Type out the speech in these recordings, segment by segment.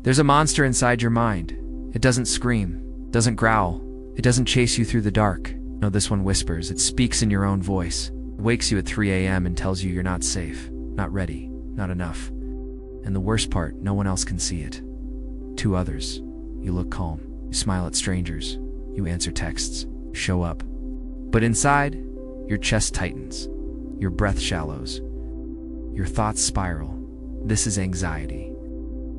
There's a monster inside your mind. It doesn't scream, doesn't growl, it doesn't chase you through the dark. No, this one whispers. It speaks in your own voice. It wakes you at 3 a.m. and tells you you're not safe, not ready, not enough. And the worst part, no one else can see it. To others, you look calm, you smile at strangers, you answer texts, you show up. But inside, your chest tightens, your breath shallows, your thoughts spiral. This is anxiety.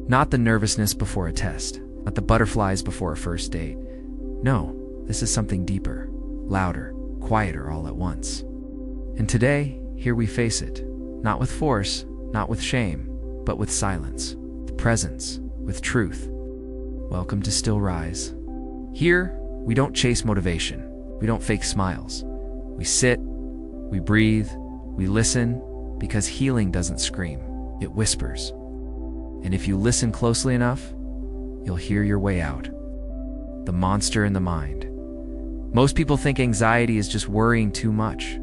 Not the nervousness before a test, not the butterflies before a first date. No, this is something deeper, louder, quieter all at once. And today, here we face it, not with force, not with shame, but with silence, with presence, with truth. Welcome to Still Rise. Here, we don't chase motivation. We don't fake smiles. We sit, we breathe, we listen, because healing doesn't scream, it whispers. And if you listen closely enough, you'll hear your way out. The monster in the mind. Most people think anxiety is just worrying too much.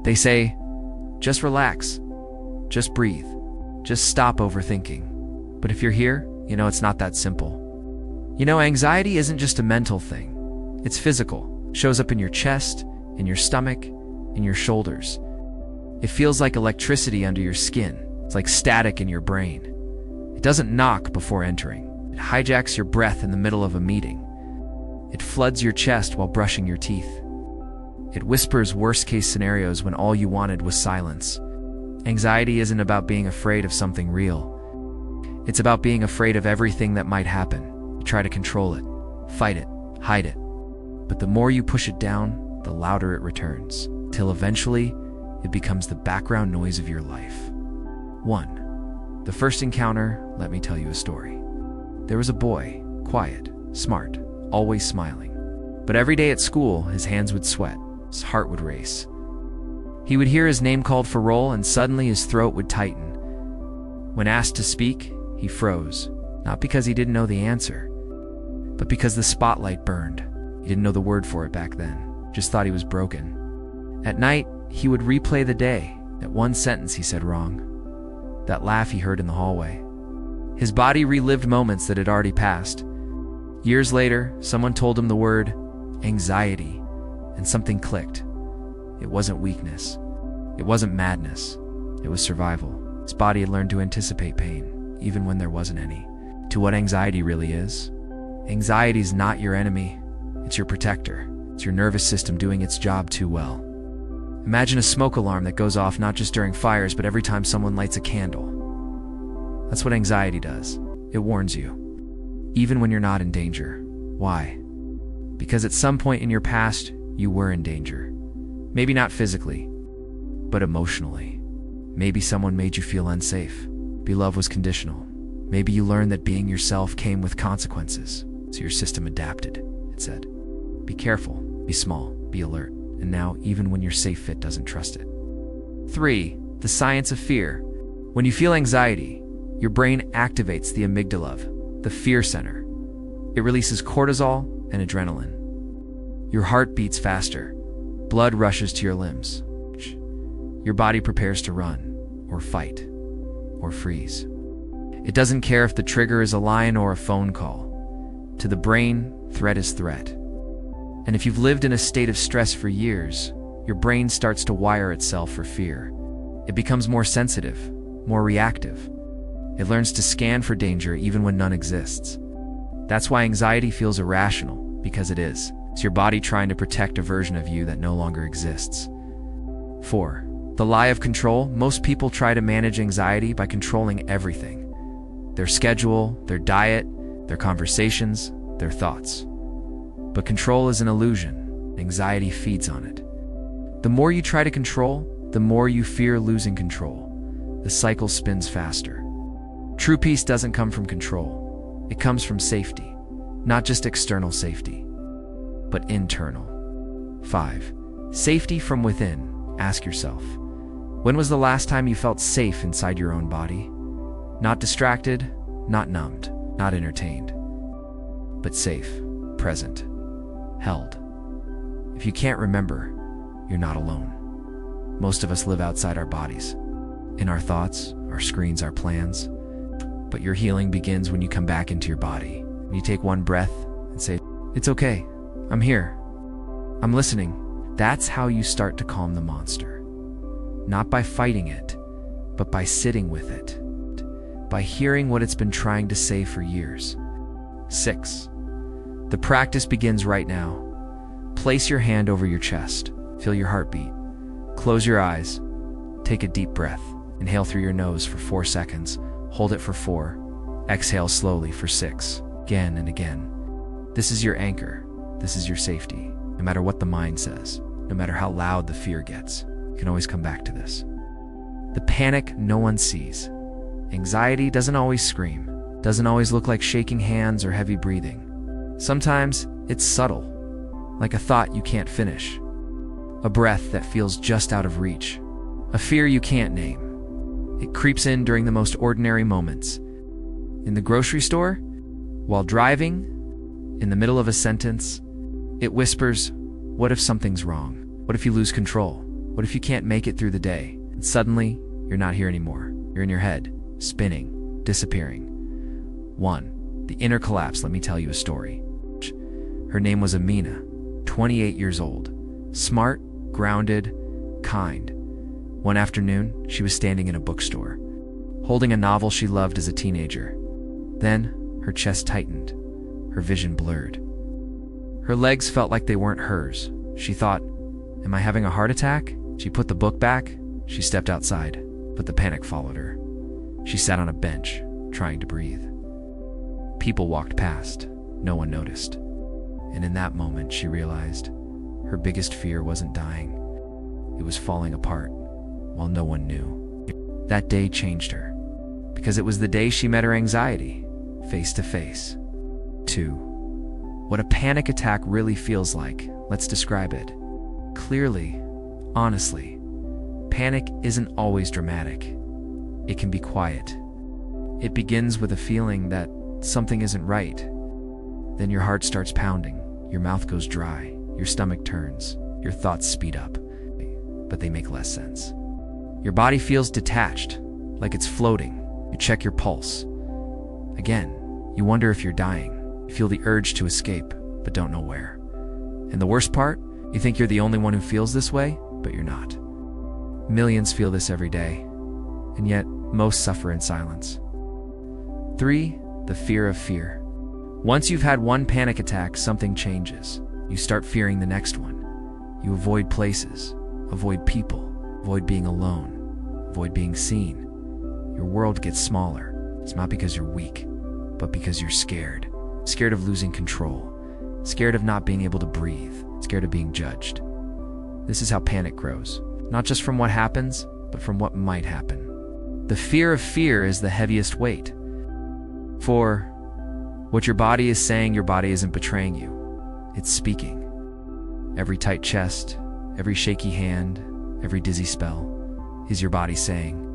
They say, just relax, just breathe, just stop overthinking. But if you're here, you know it's not that simple. You know, anxiety isn't just a mental thing. It's physical. It shows up in your chest, in your stomach, in your shoulders. It feels like electricity under your skin. It's like static in your brain. It doesn't knock before entering. It hijacks your breath in the middle of a meeting. It floods your chest while brushing your teeth. It whispers worst-case scenarios when all you wanted was silence. Anxiety isn't about being afraid of something real. It's about being afraid of everything that might happen. You try to control it, fight it, hide it. But the more you push it down, the louder it returns, till eventually it becomes the background noise of your life. 1. The first encounter, let me tell you a story. There was a boy, quiet, smart, always smiling. But every day at school, his hands would sweat, his heart would race. He would hear his name called for roll, and suddenly his throat would tighten. When asked to speak, he froze, not because he didn't know the answer, but because the spotlight burned. He didn't know the word for it back then, just thought he was broken. At night, he would replay the day, that one sentence he said wrong, that laugh he heard in the hallway. His body relived moments that had already passed. Years later, someone told him the word anxiety, and something clicked. It wasn't weakness. It wasn't madness. It was survival. His body had learned to anticipate pain, even when there wasn't any. To what anxiety really is. Anxiety's not your enemy. It's your protector. It's your nervous system doing its job too well. Imagine a smoke alarm that goes off not just during fires, but every time someone lights a candle. That's what anxiety does. It warns you, even when you're not in danger. Why? Because at some point in your past, you were in danger. Maybe not physically, but emotionally. Maybe someone made you feel unsafe. Maybe love was conditional. Maybe you learned that being yourself came with consequences, so your system adapted. It said, be careful, be small, be alert. And now, even when your safe fit doesn't trust it. 3. The science of fear. When you feel anxiety, your brain activates the amygdala, the fear center. It releases cortisol and adrenaline. Your heart beats faster. Blood rushes to your limbs. Your body prepares to run, or fight, or freeze. It doesn't care if the trigger is a lion or a phone call. To the brain, threat is threat. And if you've lived in a state of stress for years, your brain starts to wire itself for fear. It becomes more sensitive, more reactive. It learns to scan for danger even when none exists. That's why anxiety feels irrational, because it is. It's your body trying to protect a version of you that no longer exists. 4. The lie of control. Most people try to manage anxiety by controlling everything. Their schedule, their diet, their conversations, their thoughts. But control is an illusion. Anxiety feeds on it. The more you try to control, the more you fear losing control. The cycle spins faster. True peace doesn't come from control. It comes from safety. Not just external safety, but internal. 5. Safety from within. Ask yourself, when was the last time you felt safe inside your own body? Not distracted, not numbed, not entertained, but safe, present, held. If you can't remember, you're not alone. Most of us live outside our bodies, in our thoughts, our screens, our plans. But your healing begins when you come back into your body. When you take one breath and say, "It's okay. I'm here. I'm listening." That's how you start to calm the monster. Not by fighting it, but by sitting with it. By hearing what it's been trying to say for years. 6. The practice begins right now. Place your hand over your chest. Feel your heartbeat. Close your eyes. Take a deep breath. Inhale through your nose for 4 seconds. Hold it for 4. Exhale slowly for 6. Again and again. This is your anchor. This is your safety. No matter what the mind says, no matter how loud the fear gets, you can always come back to this. The panic no one sees. Anxiety doesn't always scream, doesn't always look like shaking hands or heavy breathing. Sometimes it's subtle, like a thought you can't finish, a breath that feels just out of reach, a fear you can't name. It creeps in during the most ordinary moments. In the grocery store, while driving, in the middle of a sentence, it whispers, "What if something's wrong? What if you lose control? What if you can't make it through the day?" And suddenly, you're not here anymore. You're in your head, spinning, disappearing. 1. The inner collapse. Let me tell you a story. Her name was Amina, 28 years old. Smart, grounded, kind. One afternoon, she was standing in a bookstore, holding a novel she loved as a teenager. Then, her chest tightened, her vision blurred. Her legs felt like they weren't hers. She thought, "Am I having a heart attack?" She put the book back. She stepped outside, but the panic followed her. She sat on a bench, trying to breathe. People walked past. No one noticed. And in that moment, she realized her biggest fear wasn't dying. It was falling apart, while no one knew. That day changed her, because it was the day she met her anxiety, face to face. 2. What a panic attack really feels like. Let's describe it. Clearly, honestly, panic isn't always dramatic. It can be quiet. It begins with a feeling that something isn't right. Then your heart starts pounding, your mouth goes dry, your stomach turns, your thoughts speed up, but they make less sense. Your body feels detached, like it's floating. You check your pulse. Again, you wonder if you're dying. You feel the urge to escape, but don't know where. And the worst part, you think you're the only one who feels this way, but you're not. Millions feel this every day, and yet most suffer in silence. 3. The fear of fear. Once you've had one panic attack, something changes. You start fearing the next one. You avoid places, avoid people, avoid being alone, avoid being seen. Your world gets smaller. It's not because you're weak, but because you're scared. Scared of losing control. Scared of not being able to breathe. Scared of being judged. This is how panic grows. Not just from what happens, but from what might happen. The fear of fear is the heaviest weight. For what your body is saying, your body isn't betraying you. It's speaking. Every tight chest, every shaky hand, every dizzy spell is your body saying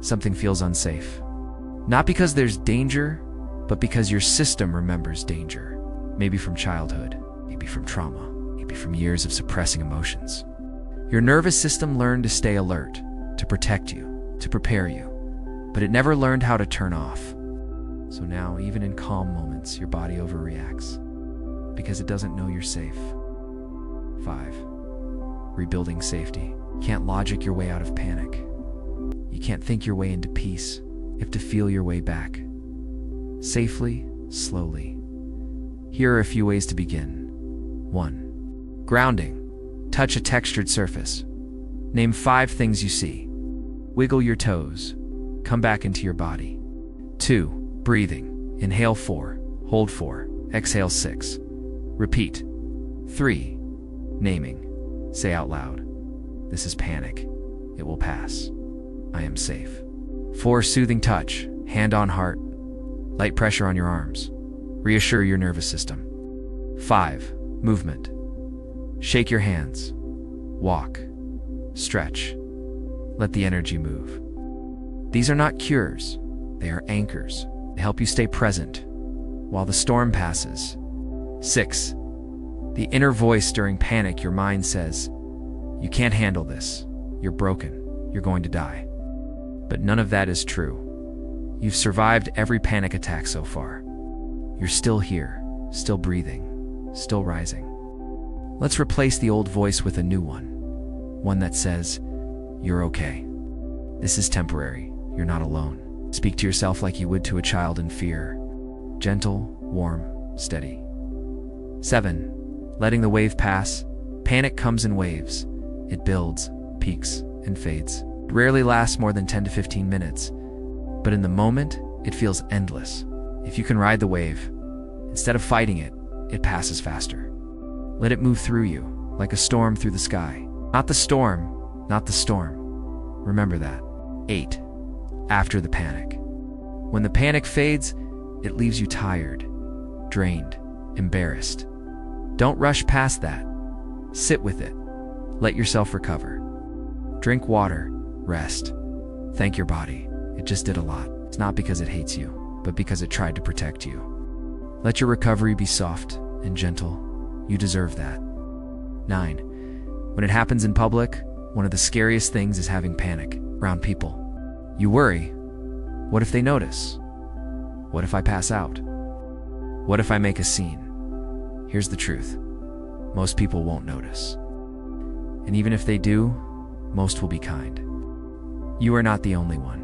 something feels unsafe. Not because there's danger, but because your system remembers danger. Maybe from childhood, maybe from trauma, maybe from years of suppressing emotions. Your nervous system learned to stay alert, to protect you, to prepare you, but it never learned how to turn off. So now, even in calm moments, your body overreacts because it doesn't know you're safe. 5. Rebuilding safety. You can't logic your way out of panic. You can't think your way into peace. You have to feel your way back. Safely, slowly. Here are a few ways to begin. 1. Grounding. Touch a textured surface. Name 5 things you see. Wiggle your toes. Come back into your body. 2. Breathing. Inhale 4. Hold 4. Exhale 6. Repeat. 3. Naming. Say out loud, "This is panic. It will pass. I am safe." 4. Soothing touch. Hand on heart. Light pressure on your arms. Reassure your nervous system. 5. Movement. Shake your hands. Walk. Stretch. Let the energy move. These are not cures. They are anchors. They help you stay present while the storm passes. 6. The inner voice during panic. Your mind says, "You can't handle this. You're broken. You're going to die." But none of that is true. You've survived every panic attack so far. You're still here, still breathing, still rising. Let's replace the old voice with a new one. One that says, "You're okay. This is temporary. You're not alone." Speak to yourself like you would to a child in fear. Gentle, warm, steady. 7. Letting the wave pass. Panic comes in waves. It builds, peaks, and fades. It rarely lasts more than 10 to 15 minutes. But in the moment, it feels endless. If you can ride the wave, instead of fighting it, it passes faster. Let it move through you, like a storm through the sky. Not the storm, not the storm. Remember that. 8. After the panic. When the panic fades, it leaves you tired, drained, embarrassed. Don't rush past that. Sit with it. Let yourself recover. Drink water, rest. Thank your body. It just did a lot. It's not because it hates you, but because it tried to protect you. Let your recovery be soft and gentle. You deserve that. 9. When it happens in public, one of the scariest things is having panic around people. You worry, what if they notice? What if I pass out? What if I make a scene? Here's the truth. Most people won't notice. And even if they do, most will be kind. You are not the only one.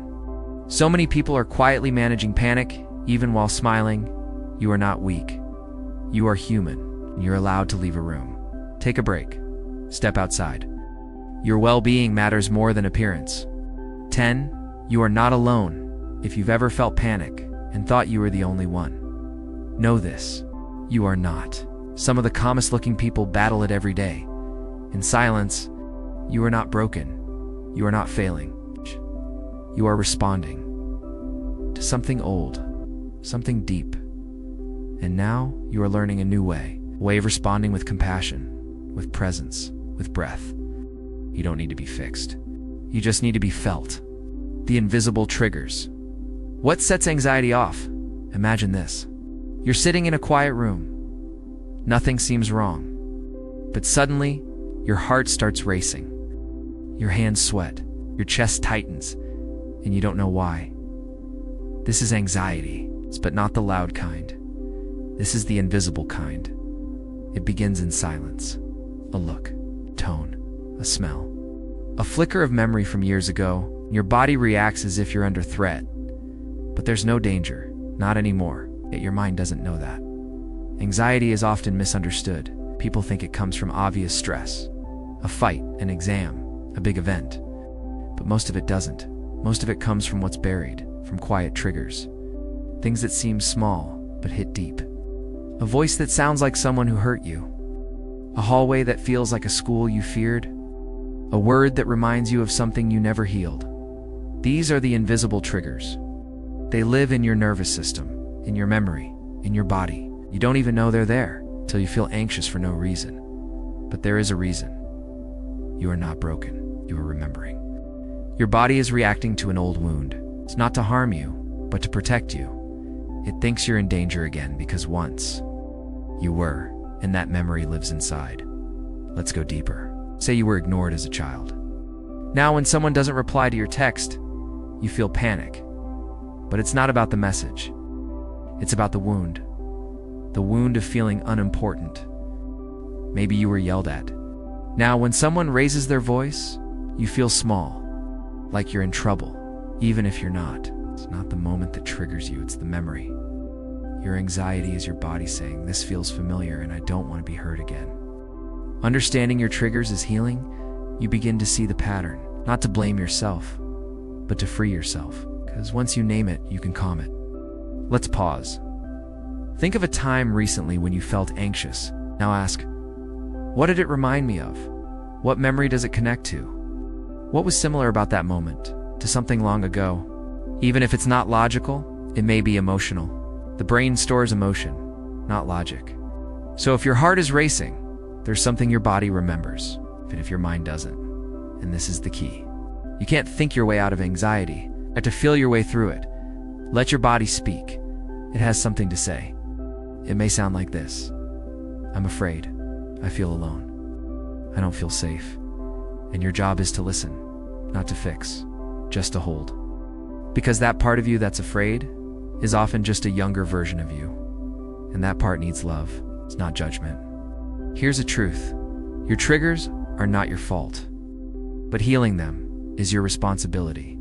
So many people are quietly managing panic, even while smiling. You are not weak. You are human, and you're allowed to leave a room. Take a break. Step outside. Your well-being matters more than appearance. 10. You are not alone. If you've ever felt panic and thought you were the only one, know this. You are not. Some of the calmest looking people battle it every day. In silence, you are not broken. You are not failing. You are responding to something old, something deep. And now you are learning a new way. A way of responding with compassion, with presence, with breath. You don't need to be fixed. You just need to be felt. The invisible triggers. What sets anxiety off? Imagine this. You're sitting in a quiet room. Nothing seems wrong. But suddenly, your heart starts racing. Your hands sweat. Your chest tightens. And you don't know why. This is anxiety, but not the loud kind. This is the invisible kind. It begins in silence. A look, tone, a smell. A flicker of memory from years ago. Your body reacts as if you're under threat. But there's no danger, not anymore, yet your mind doesn't know that. Anxiety is often misunderstood. People think it comes from obvious stress. A fight, an exam, a big event. But most of it doesn't. Most of it comes from what's buried, from quiet triggers. Things that seem small, but hit deep. A voice that sounds like someone who hurt you. A hallway that feels like a school you feared. A word that reminds you of something you never healed. These are the invisible triggers. They live in your nervous system, in your memory, in your body. You don't even know they're there till you feel anxious for no reason. But there is a reason. You are not broken. You are remembering. Your body is reacting to an old wound. It's not to harm you, but to protect you. It thinks you're in danger again because once you were, and that memory lives inside. Let's go deeper. Say you were ignored as a child. Now when someone doesn't reply to your text, you feel panic. But it's not about the message. It's about the wound. The wound of feeling unimportant. Maybe you were yelled at. Now when someone raises their voice, you feel small, like you're in trouble, even if you're not. It's not the moment that triggers you, it's the memory. Your anxiety is your body saying, this feels familiar and I don't want to be hurt again. Understanding your triggers is healing. You begin to see the pattern, not to blame yourself, but to free yourself. Because once you name it, you can calm it. Let's pause. Think of a time recently when you felt anxious. Now ask, what did it remind me of? What memory does it connect to? What was similar about that moment to something long ago? Even if it's not logical, it may be emotional. The brain stores emotion, not logic. So if your heart is racing, there's something your body remembers, even if your mind doesn't. And this is the key. You can't think your way out of anxiety. You have to feel your way through it. Let your body speak. It has something to say. It may sound like this. I'm afraid. I feel alone. I don't feel safe. And your job is to listen, not to fix, just to hold. Because that part of you that's afraid is often just a younger version of you. And that part needs love. It's not judgment. Here's a truth. Your triggers are not your fault. But healing them is your responsibility.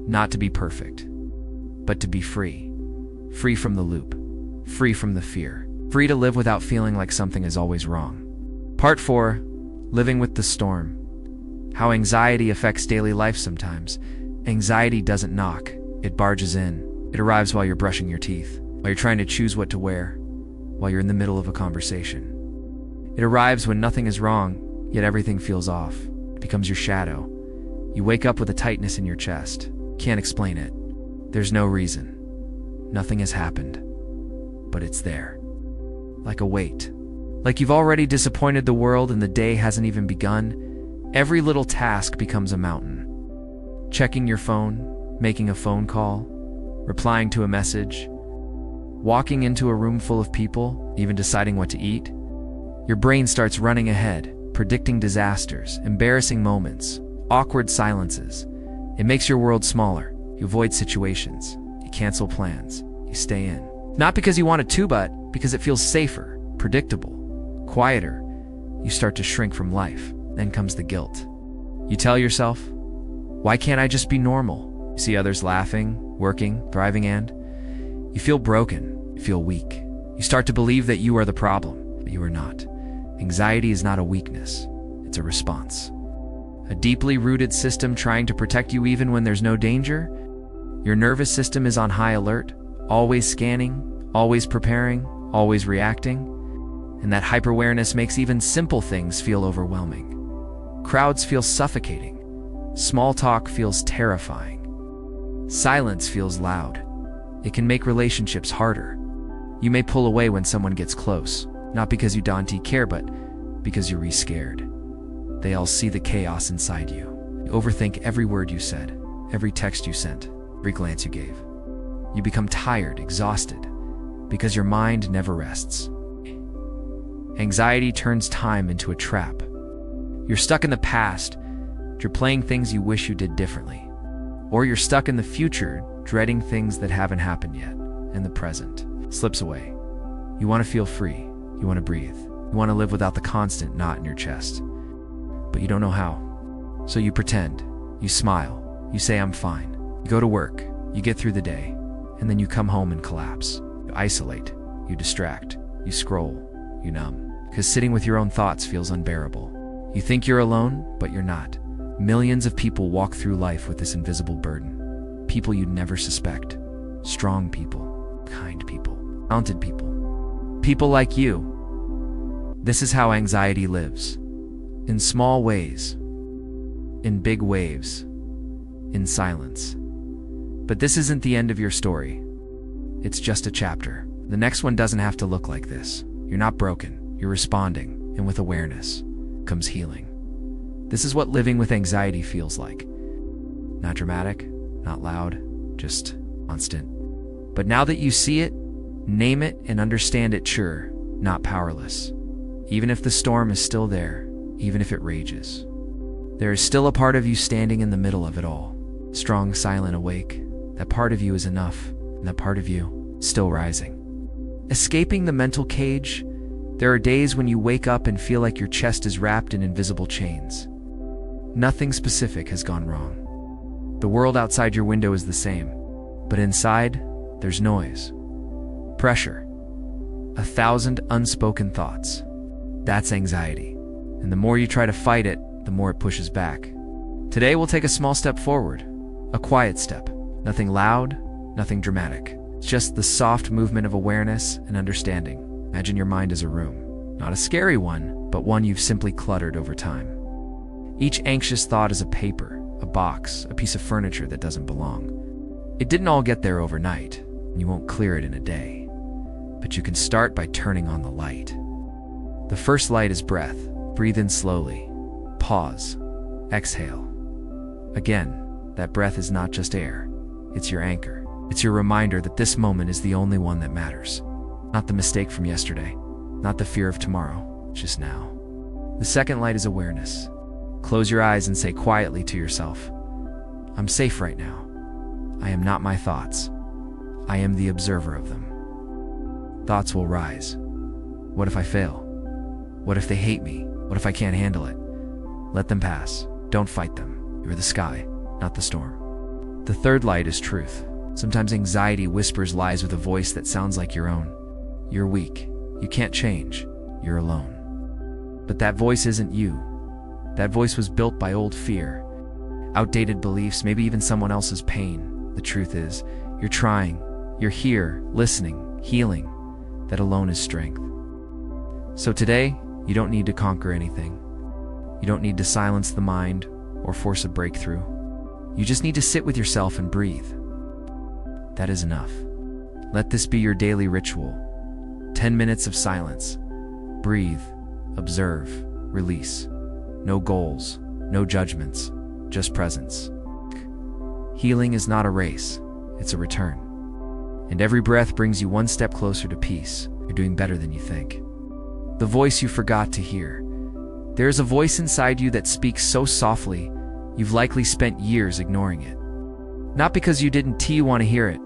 Not to be perfect, but to be free. Free from the loop. Free from the fear. Free to live without feeling like something is always wrong. Part 4. Living with the storm. How anxiety affects daily life sometimes. Anxiety doesn't knock. It barges in. It arrives while you're brushing your teeth, while you're trying to choose what to wear, while you're in the middle of a conversation. It arrives when nothing is wrong, yet everything feels off. It becomes your shadow. You wake up with a tightness in your chest. Can't explain it. There's no reason. Nothing has happened. But it's there. Like a weight. Like you've already disappointed the world and the day hasn't even begun. Every little task becomes a mountain. Checking your phone, making a phone call, replying to a message, walking into a room full of people, even deciding what to eat. Your brain starts running ahead, predicting disasters, embarrassing moments, awkward silences. It makes your world smaller. You avoid situations. You cancel plans. You stay in. Not because you wanted to, but because it feels safer, predictable, quieter. You start to shrink from life. Then comes the guilt. You tell yourself, why can't I just be normal? You see others laughing, working, thriving, and you feel broken. You feel weak. You start to believe that you are the problem, but you are not. Anxiety is not a weakness. It's a response. A deeply rooted system trying to protect you even when there's no danger. Your nervous system is on high alert, always scanning, always preparing, always reacting. And that hyper-awareness makes even simple things feel overwhelming. Crowds feel suffocating. Small talk feels terrifying. Silence feels loud. It can make relationships harder. You may pull away when someone gets close, not because you don't care, but because you're scared. They all see the chaos inside you. You overthink every word you said, every text you sent, every glance you gave. You become tired, exhausted, because your mind never rests. Anxiety turns time into a trap. You're stuck in the past, you're playing things you wish you did differently. Or you're stuck in the future, dreading things that haven't happened yet, and the present slips away. You want to feel free. You want to breathe. You want to live without the constant knot in your chest. But you don't know how. So you pretend. You smile. You say, I'm fine. You go to work. You get through the day. And then you come home and collapse. You isolate. You distract. You scroll. You numb. Because sitting with your own thoughts feels unbearable. You think you're alone, but you're not. Millions of people walk through life with this invisible burden. People you'd never suspect. Strong people. Kind people. Talented people. People like you. This is how anxiety lives. In small ways. In big waves. In silence. But this isn't the end of your story. It's just a chapter. The next one doesn't have to look like this. You're not broken. You're responding. And with awareness comes healing. This is what living with anxiety feels like. Not dramatic, not loud, just constant. But now that you see it, name it and understand it, sure, not powerless. Even if the storm is still there, even if it rages, there is still a part of you standing in the middle of it all. Strong, silent, awake. That part of you is enough, and that part of you still rising. Escaping the mental cage, there are days when you wake up and feel like your chest is wrapped in invisible chains. Nothing specific has gone wrong. The world outside your window is the same, but inside, there's noise, pressure, 1,000 unspoken thoughts. That's anxiety. And the more you try to fight it, the more it pushes back. Today we'll take a small step forward, a quiet step. Nothing loud, nothing dramatic. It's just the soft movement of awareness and understanding. Imagine your mind as a room. Not a scary one, but one you've simply cluttered over time. Each anxious thought is a paper, a box, a piece of furniture that doesn't belong. It didn't all get there overnight, and you won't clear it in a day. But you can start by turning on the light. The first light is breath. Breathe in slowly. Pause. Exhale. Again, that breath is not just air. It's your anchor. It's your reminder that this moment is the only one that matters. Not the mistake from yesterday. Not the fear of tomorrow. Just now. The second light is awareness. Close your eyes and say quietly to yourself, I'm safe right now. I am not my thoughts. I am the observer of them. Thoughts will rise. What if I fail? What if they hate me? What if I can't handle it? Let them pass. Don't fight them. You're the sky, not the storm. The third light is truth. Sometimes anxiety whispers lies with a voice that sounds like your own. You're weak. You can't change. You're alone. But that voice isn't you. That voice was built by old fear, outdated beliefs, maybe even someone else's pain. The truth is, you're trying. You're here, listening, healing. That alone is strength. So today, you don't need to conquer anything. You don't need to silence the mind or force a breakthrough. You just need to sit with yourself and breathe. That is enough. Let this be your daily ritual. 10 minutes of silence. Breathe, observe, release. No goals, no judgments, just presence. Healing is not a race, it's a return. And every breath brings you one step closer to peace. You're doing better than you think. The voice you forgot to hear. There is a voice inside you that speaks so softly, you've likely spent years ignoring it. Not because you didn't want to hear it,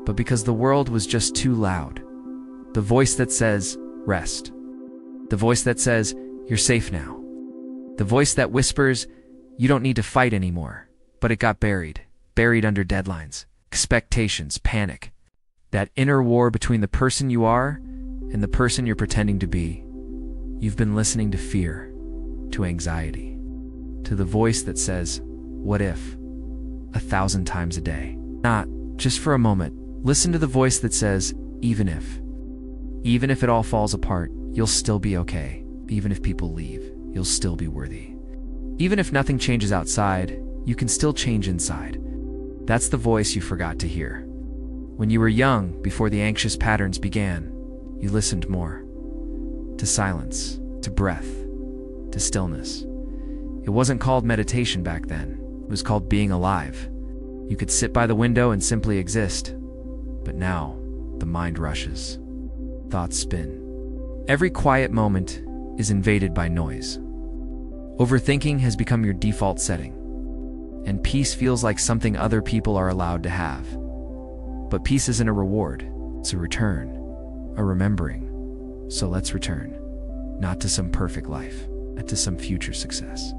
but because the world was just too loud. The voice that says, rest. The voice that says, you're safe now. The voice that whispers, you don't need to fight anymore. But it got buried under deadlines, expectations, panic. That inner war between the person you are and the person you're pretending to be. You've been listening to fear, to anxiety, to the voice that says, what if? 1,000 times a day. Not just for a moment. Listen to the voice that says, even if. Even if it all falls apart, you'll still be okay. Even if people leave, you'll still be worthy. Even if nothing changes outside, you can still change inside. That's the voice you forgot to hear. When you were young, before the anxious patterns began, you listened more. To silence, to breath, to stillness. It wasn't called meditation back then. It was called being alive. You could sit by the window and simply exist. But now, the mind rushes. Thoughts spin. Every quiet moment is invaded by noise. Overthinking has become your default setting. And peace feels like something other people are allowed to have. But peace isn't a reward, it's a return, a remembering. So let's return, not to some perfect life, not to some future success,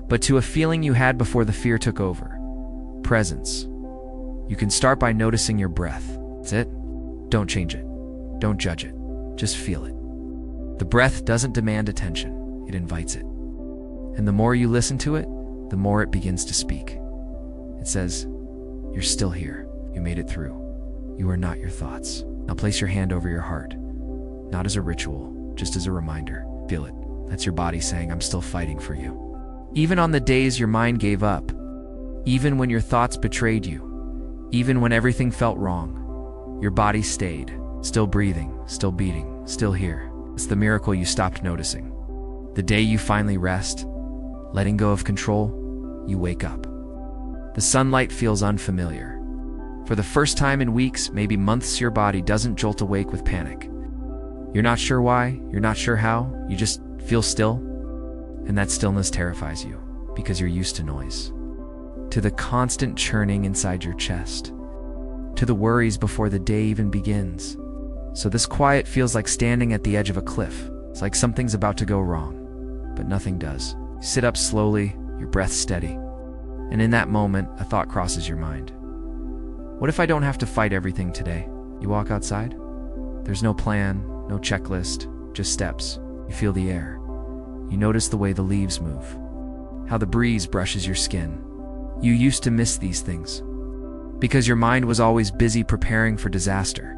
but to a feeling you had before the fear took over. Presence. You can start by noticing your breath. That's it. Don't change it. Don't judge it. Just feel it. The breath doesn't demand attention, it invites it. And the more you listen to it, the more it begins to speak. It says, you're still here. You made it through. You are not your thoughts. Now place your hand over your heart. Not as a ritual, just as a reminder. Feel it. That's your body saying, I'm still fighting for you. Even on the days your mind gave up, even when your thoughts betrayed you, even when everything felt wrong, your body stayed, still breathing, still beating, still here. It's the miracle you stopped noticing. The day you finally rest, letting go of control, you wake up. The sunlight feels unfamiliar. For the first time in weeks, maybe months, your body doesn't jolt awake with panic. You're not sure why, you're not sure how, you just feel still. And that stillness terrifies you, because you're used to noise. To the constant churning inside your chest. To the worries before the day even begins. So this quiet feels like standing at the edge of a cliff. It's like something's about to go wrong, but nothing does. You sit up slowly, your breath steady. And in that moment, a thought crosses your mind. What if I don't have to fight everything today? You walk outside. There's no plan, no checklist, just steps. You feel the air. You notice the way the leaves move, how the breeze brushes your skin. You used to miss these things because your mind was always busy preparing for disaster.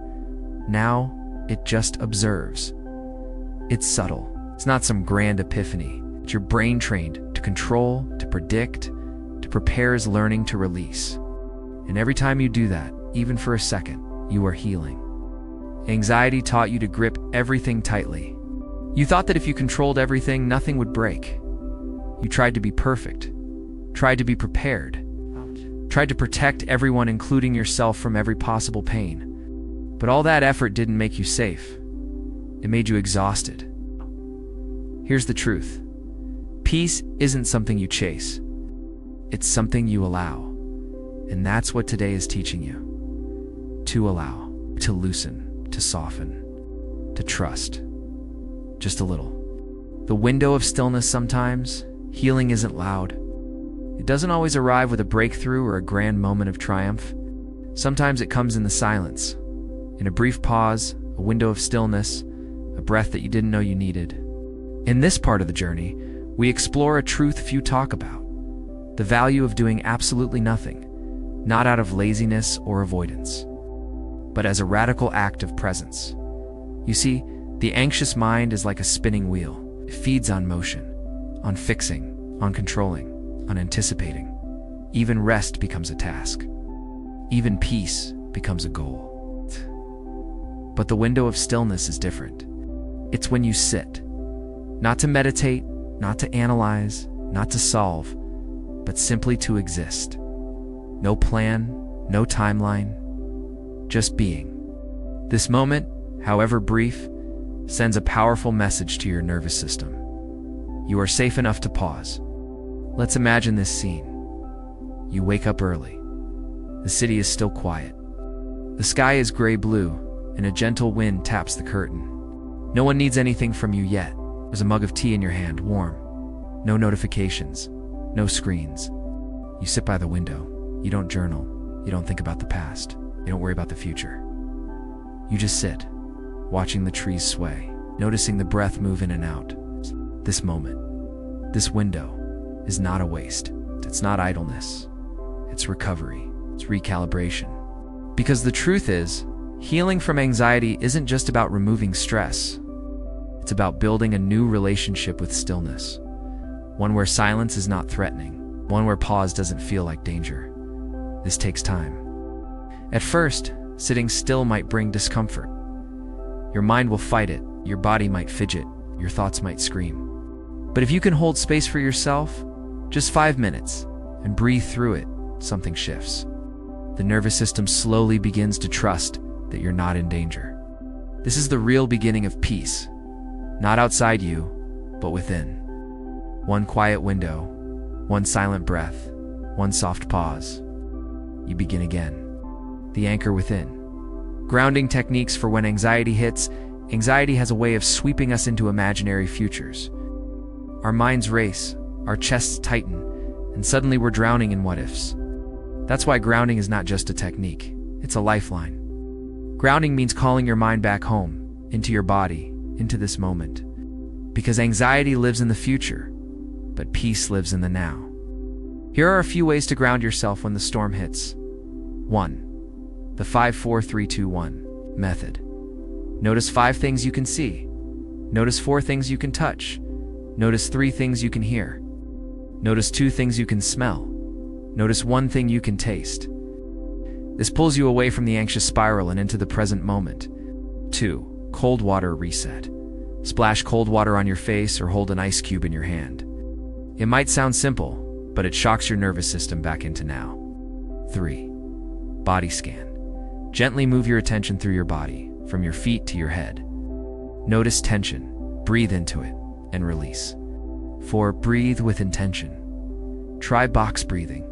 Now, it just observes. It's subtle. It's not some grand epiphany. It's your brain trained to control, to predict, to prepare is learning to release. And every time you do that, even for a second, you are healing. Anxiety taught you to grip everything tightly. You thought that if you controlled everything, nothing would break. You tried to be perfect, tried to be prepared, tried to protect everyone, including yourself, from every possible pain. But all that effort didn't make you safe. It made you exhausted. Here's the truth. Peace isn't something you chase. It's something you allow. And that's what today is teaching you. To allow, to loosen, to soften, to trust. Just a little. The window of stillness sometimes, healing isn't loud. It doesn't always arrive with a breakthrough or a grand moment of triumph. Sometimes it comes in the silence, in a brief pause, a window of stillness, a breath that you didn't know you needed. In this part of the journey, we explore a truth few talk about: the value of doing absolutely nothing, not out of laziness or avoidance, but as a radical act of presence. You see, the anxious mind is like a spinning wheel. It feeds on motion, on fixing, on controlling, on anticipating. Even rest becomes a task. Even peace becomes a goal. But the window of stillness is different. It's when you sit, not to meditate, not to analyze, not to solve, but simply to exist. No plan, no timeline, just being. This moment, however brief, sends a powerful message to your nervous system. You are safe enough to pause. Let's imagine this scene. You wake up early. The city is still quiet. The sky is gray-blue, and a gentle wind taps the curtain. No one needs anything from you yet. There's a mug of tea in your hand, warm. No notifications, no screens. You sit by the window. You don't journal. You don't think about the past. You don't worry about the future. You just sit, watching the trees sway, noticing the breath move in and out. This moment, this window, is not a waste. It's not idleness. It's recovery. It's recalibration. Because the truth is, healing from anxiety isn't just about removing stress. It's about building a new relationship with stillness. One where silence is not threatening. One where pause doesn't feel like danger. This takes time. At first, sitting still might bring discomfort. Your mind will fight it. Your body might fidget. Your thoughts might scream. But if you can hold space for yourself, just 5 minutes, and breathe through it, something shifts. The nervous system slowly begins to trust that you're not in danger. This is the real beginning of peace. Not outside you, but within. One quiet window, one silent breath, one soft pause. You begin again. The anchor within. Grounding techniques for when anxiety hits. Anxiety has a way of sweeping us into imaginary futures. Our minds race, our chests tighten, and suddenly we're drowning in what-ifs. That's why grounding is not just a technique, it's a lifeline. Grounding means calling your mind back home, into your body, into this moment. Because anxiety lives in the future, but peace lives in the now. Here are a few ways to ground yourself when the storm hits. 1. The 5-4-3-2-1 method. Notice 5 things you can see. Notice 4 things you can touch. Notice 3 things you can hear. Notice 2 things you can smell. Notice 1 thing you can taste. This pulls you away from the anxious spiral and into the present moment. 2. Cold water reset. Splash cold water on your face or hold an ice cube in your hand. It might sound simple, but it shocks your nervous system back into now. 3. Body scan. Gently move your attention through your body, from your feet to your head. Notice tension, breathe into it, and release. 4. Breathe with intention. Try box breathing.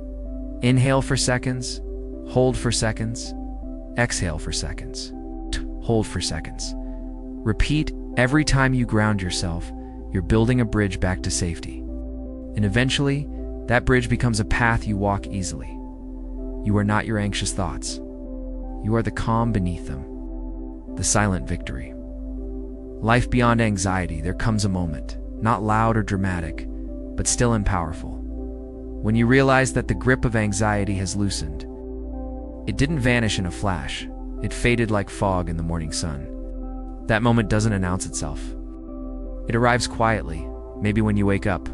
Inhale for seconds, hold for seconds, exhale for seconds, hold for seconds. Repeat every time you ground yourself. You're building a bridge back to safety. And eventually, that bridge becomes a path you walk easily. You are not your anxious thoughts. You are the calm beneath them. The silent victory. Life beyond anxiety, there comes a moment, not loud or dramatic, but still and powerful. When you realize that the grip of anxiety has loosened. It didn't vanish in a flash. It faded like fog in the morning sun. That moment doesn't announce itself. It arrives quietly, maybe when you wake up,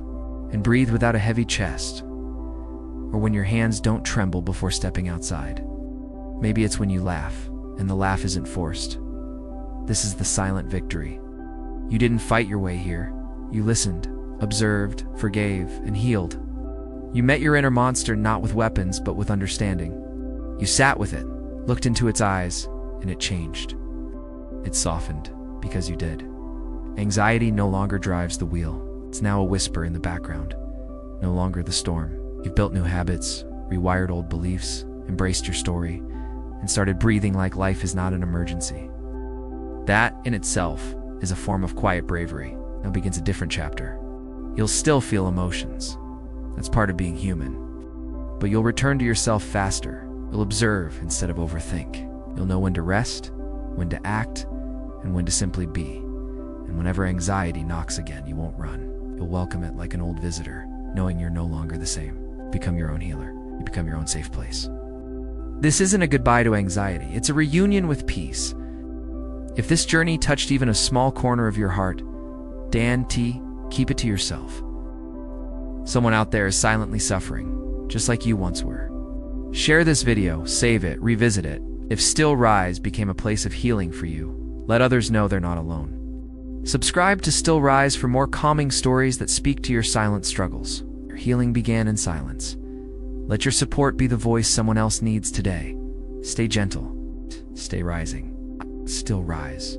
and breathe without a heavy chest, or when your hands don't tremble before stepping outside. Maybe it's when you laugh, and the laugh isn't forced. This is the silent victory. You didn't fight your way here. You listened, observed, forgave, and healed. You met your inner monster not with weapons, but with understanding. You sat with it, looked into its eyes, and it changed. It softened, because you did. Anxiety no longer drives the wheel. It's now a whisper in the background. No longer the storm. You've built new habits, rewired old beliefs, embraced your story, and started breathing like life is not an emergency. That, in itself, is a form of quiet bravery. Now begins a different chapter. You'll still feel emotions. That's part of being human. But you'll return to yourself faster. You'll observe instead of overthink. You'll know when to rest, when to act, and when to simply be. And whenever anxiety knocks again, you won't run. You'll welcome it like an old visitor, knowing you're no longer the same. You become your own healer. You become your own safe place. This isn't a goodbye to anxiety. It's a reunion with peace. If this journey touched even a small corner of your heart, Dan T, keep it to yourself. Someone out there is silently suffering, just like you once were. Share this video, save it, revisit it. If Still Rise became a place of healing for you, let others know they're not alone. Subscribe to Still Rise for more calming stories that speak to your silent struggles. Your healing began in silence. Let your support be the voice someone else needs today. Stay gentle. Stay rising. Still rise.